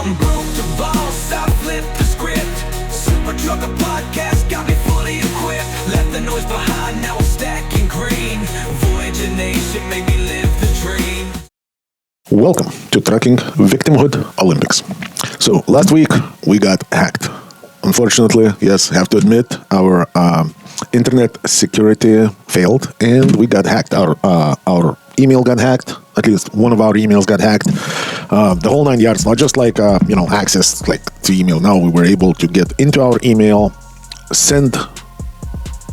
I'm broke to boss, I flip the script. Super Trucker Podcast got me fully equipped. Left the noise behind, now I'm stacking green. Voyager Nation make me live the dream. Welcome to Trucking Victimhood Olympics. So last week we got hacked. Unfortunately, yes, have to admit, our internet security failed and we got hacked. Our email got hacked. At least one of our emails got hacked. The whole 9 yards, not just like access like to email. No, we were able to get into our email, send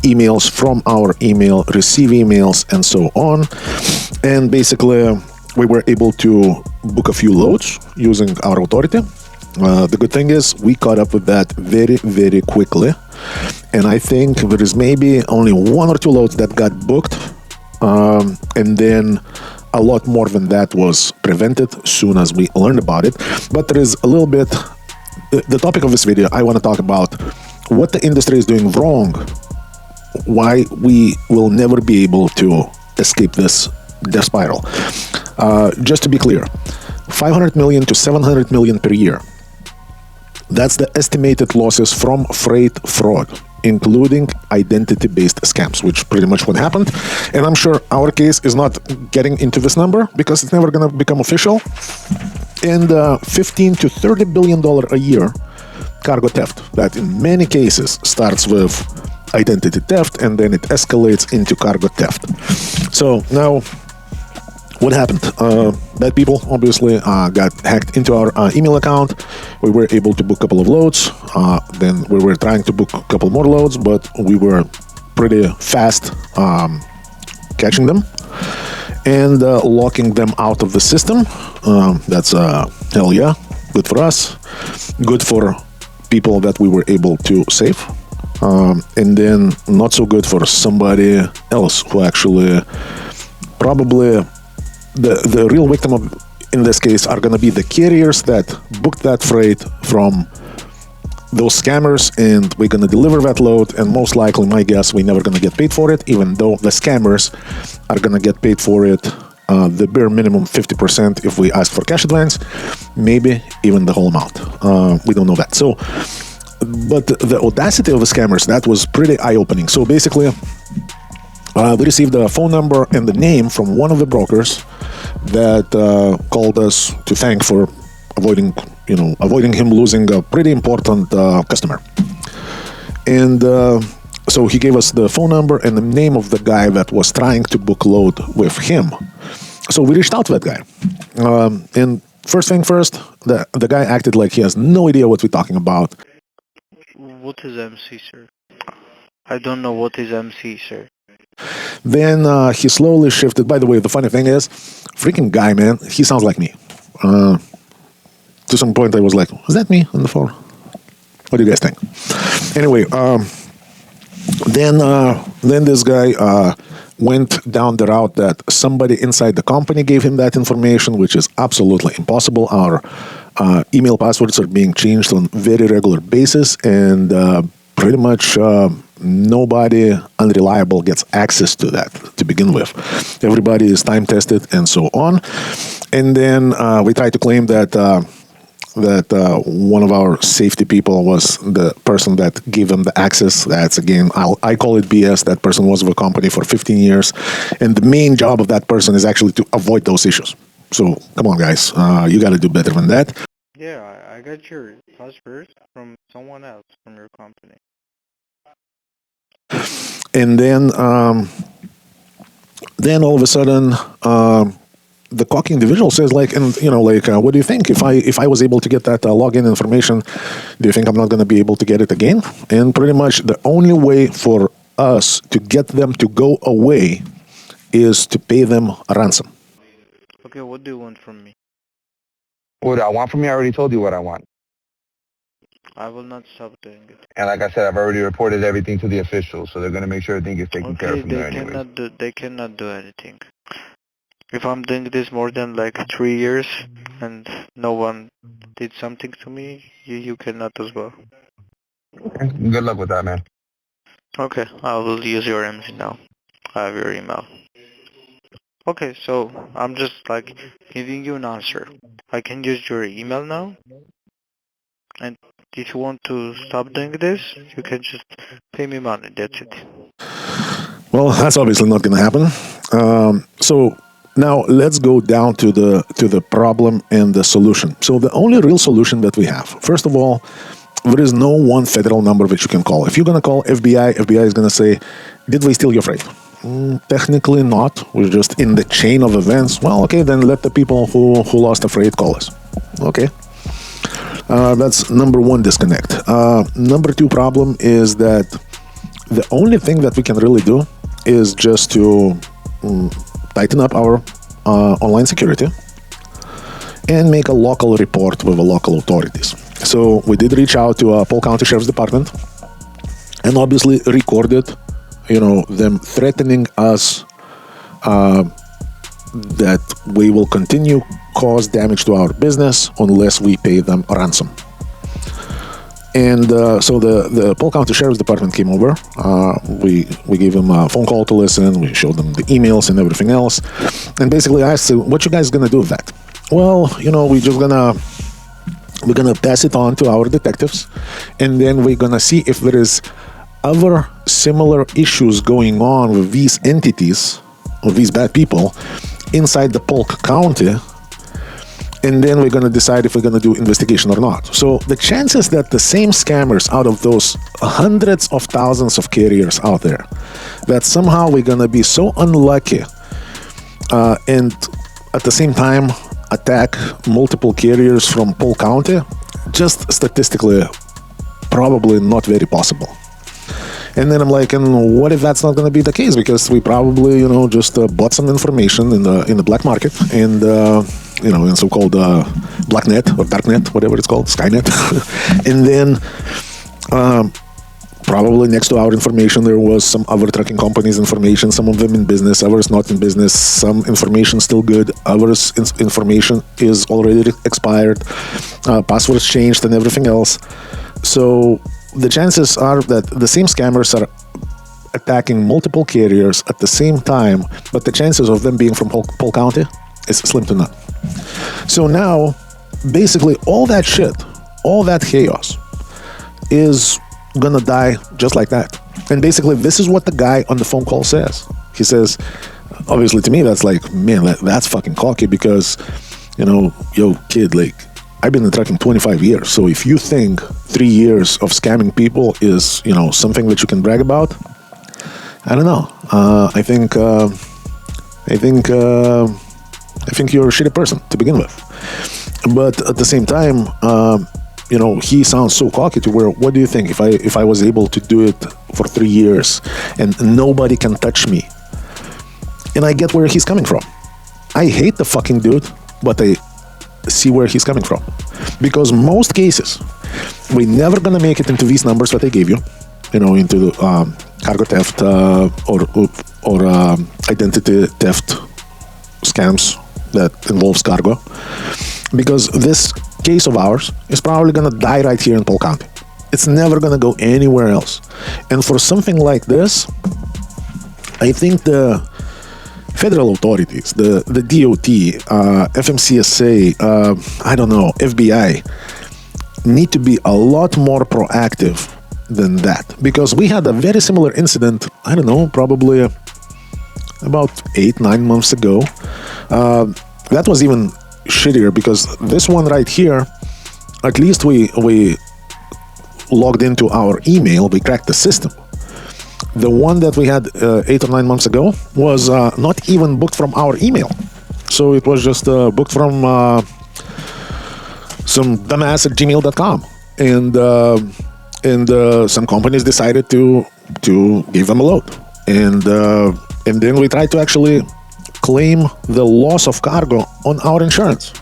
emails from our email, receive emails, and so on. And basically, we were able to book a few loads using our authority. The good thing is we caught up with that very, very quickly. And I think there is maybe only one or two loads that got booked. And then a lot more than that was prevented soon as we learned about it. But there is a little bit, the topic of this video, I want to talk about what the industry is doing wrong, why we will never be able to escape this death spiral. Just to be clear, 500 million to 700 million per year. That's the estimated losses from freight fraud, including identity-based scams, which pretty much what happened. And I'm sure our case is not getting into this number because it's never going to become official. And 15 to 30 billion dollar a year cargo theft that in many cases starts with identity theft and then it escalates into cargo theft. So now, what happened? Bad people obviously got hacked into our email account. We were able to book a couple of loads. Then we were trying to book a couple more loads, but we were pretty fast catching them and locking them out of the system. That's hell yeah, good for us, good for people that we were able to save. And then not so good for somebody else who actually probably the real victim of, in this case, are going to be the carriers that booked that freight from those scammers, and we're going to deliver that load, and most likely, my guess, we're never going to get paid for it, even though the scammers are going to get paid for it the bare minimum 50% if we ask for cash advance, maybe even the whole amount. We don't know that. So, but the audacity of the scammers, that was pretty eye-opening. So basically, we received a phone number and the name from one of the brokers that called us to thank for avoiding him losing a pretty important customer. And so he gave us the phone number and the name of the guy that was trying to book load with him. So we reached out to that guy. And first thing first, the guy acted like he has no idea what we're talking about. What is MC, sir? I don't know what is MC, sir. Then he slowly shifted. By the way, the funny thing is, freaking guy, man, he sounds like me. To some point, I was like, is that me on the phone? What do you guys think? Anyway, then this guy went down the route that somebody inside the company gave him that information, which is absolutely impossible. Our email passwords are being changed on very regular basis, and pretty much nobody unreliable gets access to that to begin with. Everybody is time tested and so on. And then we try to claim that one of our safety people was the person that gave them the access. That's, again, I call it BS. That person was with a company for 15 years. And the main job of that person is actually to avoid those issues. So come on, guys. You got to do better than that. Yeah, I got your password from someone else from your company. And then all of a sudden, the cocky individual says, what do you think? If I was able to get that login information, do you think I'm not going to be able to get it again? And pretty much the only way for us to get them to go away is to pay them a ransom. Okay, what do you want from me? What do I want from you? I already told you what I want. I will not stop doing it. And like I said, I've already reported everything to the officials, so they're going to make sure everything is taken care of from there anyways. They cannot do anything. If I'm doing this more than like 3 years and no one did something to me, you cannot as well. Okay. Good luck with that, man. Okay, I will use your MC now. I have your email. Okay, so I'm just like giving you an answer. I can use your email now. And if you want to stop doing this, you can just pay me money. That's it. Well, that's obviously not going to happen. So now let's go down to the problem and the solution. So the only real solution that we have, first of all, there is no one federal number which you can call. If you're going to call FBI, FBI is going to say, did we steal your freight? Technically not. We're just in the chain of events. Well, okay, then let the people who lost the freight call us. Okay. That's number one disconnect. Number two problem is that the only thing that we can really do is just to tighten up our online security and make a local report with the local authorities. So we did reach out to Polk County Sheriff's Department and obviously recorded, them threatening us that we will continue cause damage to our business unless we pay them a ransom. And so the Polk County Sheriff's Department came over. We gave them a phone call to listen. We showed them the emails and everything else. And basically I asked, what you guys gonna do with that? Well, we're just we're gonna pass it on to our detectives, and then we're gonna see if there is other similar issues going on with these entities or these bad people inside the Polk County, and then we're going to decide if we're going to do investigation or not. So the chances that the same scammers out of those hundreds of thousands of carriers out there, that somehow we're going to be so unlucky and at the same time attack multiple carriers from Polk County, just statistically probably not very possible. And then I'm like, and what if that's not going to be the case? Because we probably, just bought some information in the black market and, in so-called blacknet or darknet, whatever it's called, Skynet. And then probably next to our information, there was some other trucking companies' information, some of them in business, others not in business, some information still good, others information is already expired, passwords changed and everything else. So the chances are that the same scammers are attacking multiple carriers at the same time, but the chances of them being from Polk County is slim to none. So now, basically, all that shit, all that chaos is gonna die just like that. And basically, this is what the guy on the phone call says. He says, obviously to me, that's like, man, that's fucking cocky because, yo, kid, like, I've been in trucking 25 years. So if you think 3 years of scamming people is, something that you can brag about, I don't know. I think you're a shitty person to begin with. But at the same time, he sounds so cocky to where, what do you think if I was able to do it for 3 years and nobody can touch me? And I get where he's coming from. I hate the fucking dude, but I see where he's coming from, because most cases we're never gonna make it into these numbers that I gave you, into cargo theft or identity theft scams that involves cargo, because this case of ours is probably gonna die right here in Polk County. It's never gonna go anywhere else. And for something like this, I think the federal authorities, the DOT, FMCSA, I don't know, FBI, need to be a lot more proactive than that. Because we had a very similar incident, I don't know, probably about 8-9 months ago. That was even shittier because this one right here, at least we logged into our email, we cracked the system. The one that we had 8 or 9 months ago was not even booked from our email. So it was just booked from some dumbass at gmail.com. And some companies decided to give them a load. And then we tried to actually claim the loss of cargo on our insurance,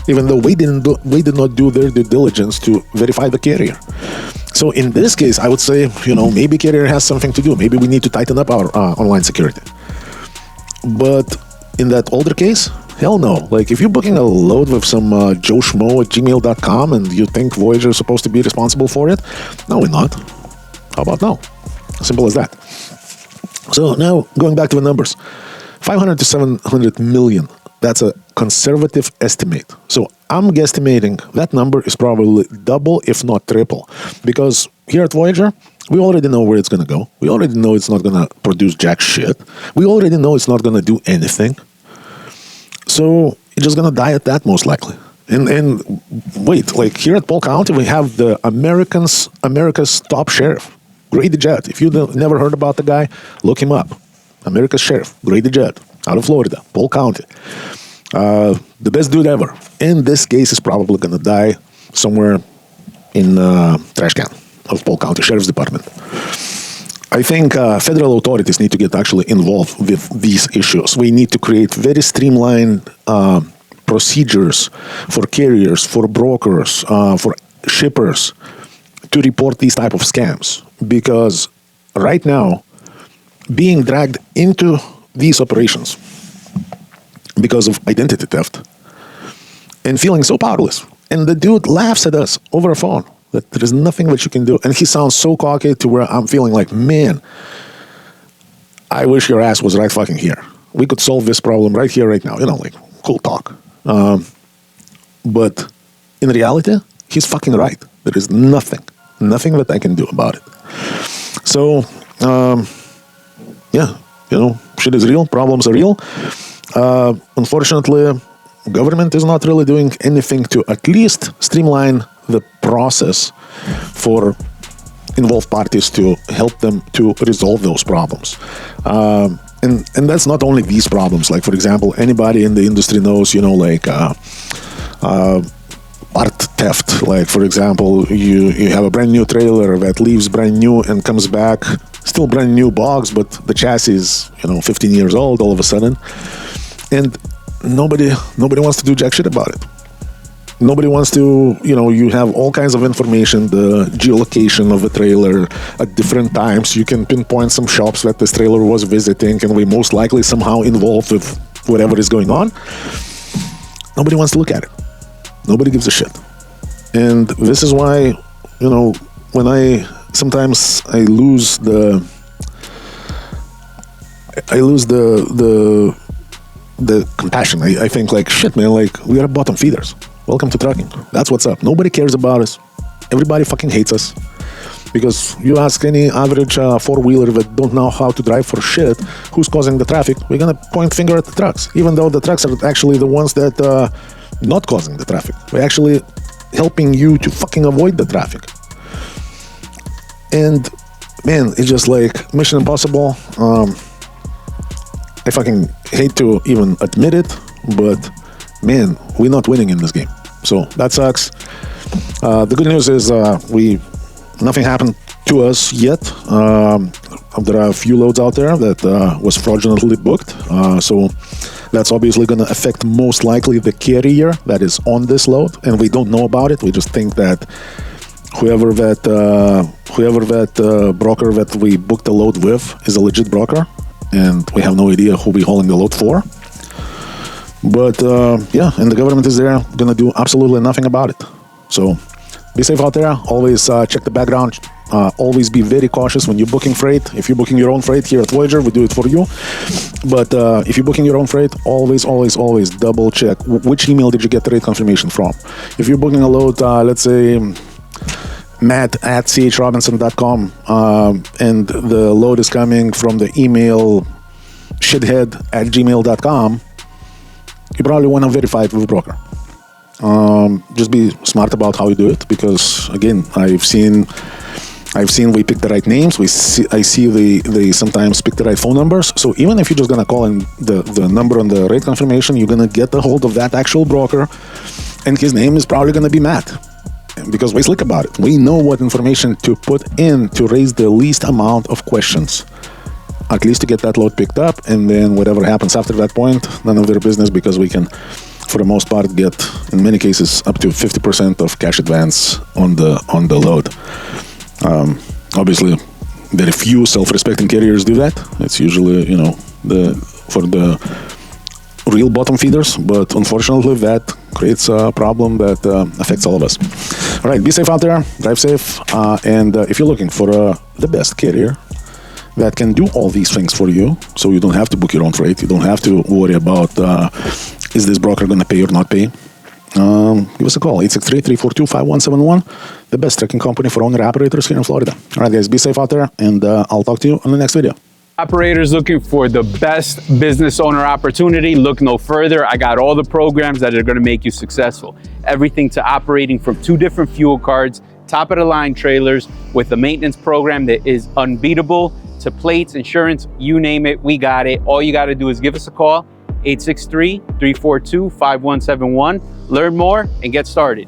even though we did not do their due diligence to verify the carrier. So in this case, I would say, maybe carrier has something to do. Maybe we need to tighten up our online security. But in that older case, hell no. Like, if you're booking a load with some Joe Schmo at gmail.com and you think Voyager is supposed to be responsible for it, no, we're not. How about no? Simple as that. So now, going back to the numbers, 500 to 700 million That's a conservative estimate. So I'm guesstimating that number is probably double, if not triple. Because here at Voyager, we already know where it's going to go. We already know it's not going to produce jack shit. We already know it's not going to do anything. So it's just going to die at that, most likely. And wait, like here at Polk County, we have the America's top sheriff, Grady Judd. If you never heard about the guy, look him up. America's sheriff, Grady Judd, out of Florida, Polk County. The best dude ever. And this case is probably going to die somewhere in trash can of Polk County Sheriff's Department. I think federal authorities need to get actually involved with these issues. We need to create very streamlined procedures for carriers, for brokers, for shippers to report these type of scams. Because right now, being dragged into these operations because of identity theft and feeling so powerless. And the dude laughs at us over a phone that there is nothing that you can do. And he sounds so cocky to where I'm feeling like, man, I wish your ass was right fucking here. We could solve this problem right here, right now. You know, like, cool talk. But in reality, he's fucking right. There is nothing that I can do about it. So, yeah, you know, shit is real. Problems are real. Unfortunately, government is not really doing anything to at least streamline the process for involved parties to help them to resolve those problems. And that's not only these problems. Like, for example, anybody in the industry knows, you know, like part theft. Like, for example, you have a brand new trailer that leaves brand new and comes back still brand new box, but the chassis is, you know, 15 years old all of a sudden. And nobody wants to do jack shit about it. Nobody wants to, you know, you have all kinds of information, the geolocation of the trailer at different times. You can pinpoint some shops that this trailer was visiting, and we most likely somehow involved with whatever is going on. Nobody wants to look at it. Nobody gives a shit. And this is why, you know, when sometimes I lose the compassion. I think like, shit, man, like, we are bottom feeders. Welcome to trucking. That's what's up. Nobody cares about us. Everybody fucking hates us. Because you ask any average four-wheeler that don't know how to drive for shit, who's causing the traffic, we're going to point finger at the trucks. Even though the trucks are actually the ones that not causing the traffic. We're actually helping you to fucking avoid the traffic. And, man, it's just like Mission Impossible. I fucking hate to even admit it, but, man, we're not winning in this game. So that sucks. The good news is nothing happened to us yet. There are a few loads out there that was fraudulently booked. So that's obviously going to affect most likely the carrier that is on this load. And we don't know about it. We just think that whoever that broker that we booked the load with is a legit broker. And we have no idea who we're hauling the load for. But yeah, and the government is there going to do absolutely nothing about it. So be safe out there. Always check the background. Always be very cautious when you're booking freight. If you're booking your own freight here at Voyager, we do it for you. But if you're booking your own freight, always double check. Which email did you get the rate confirmation from? If you're booking a load, let's say matt@chrobinson.com, and the load is coming from the email shithead@gmail.com, you probably want to verify it with a broker. Just be smart about how you do it, because again, I've seen we pick the right names. I see they sometimes pick the right phone numbers. So even if you're just gonna call in the number on the rate confirmation, you're gonna get a hold of that actual broker, and his name is probably gonna be Matt, because we're slick about it. We know what information to put in to raise the least amount of questions, at least to get that load picked up, and then whatever happens after that point, none of their business, because we can, for the most part, get, in many cases, up to 50% of cash advance on the load. Obviously, very few self-respecting carriers do that. It's usually, you know, for the real bottom feeders, but unfortunately that creates a problem that affects all of us. All right, be safe out there, drive safe, and if you're looking for the best carrier that can do all these things for you, so you don't have to book your own freight, you don't have to worry about is this broker going to pay or not pay? Give us a call, 863-342-5171, the best trucking company for owner-operators here in Florida. All right, guys, be safe out there, and I'll talk to you on the next video. Operators looking for the best business owner opportunity, look no further. I got all the programs that are going to make you successful. Everything to operating from 2 different fuel cards, top of the line trailers with a maintenance program that is unbeatable, to plates, insurance, you name it, we got it. All you got to do is give us a call, 863-342-5171. Learn more and get started.